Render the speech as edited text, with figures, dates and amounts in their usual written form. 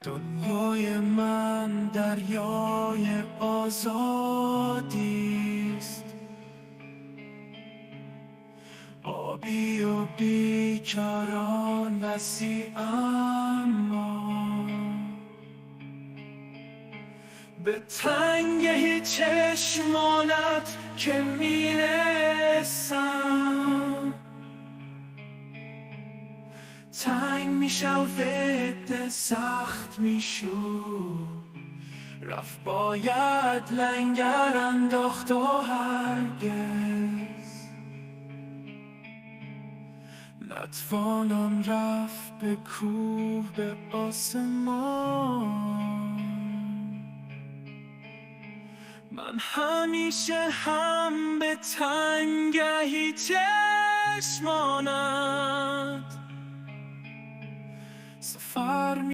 دنیای من دریای آزادیست، آبی و بیکران وسیع، اما به تنگه چشمانت که میرسم تنگ میشه و وقت سخت میشو، رفت باید لنگر انداخت و هرگز نتوانم رفت به کوه به آسمان. من همیشه هم به تنگهی چشمانت سفر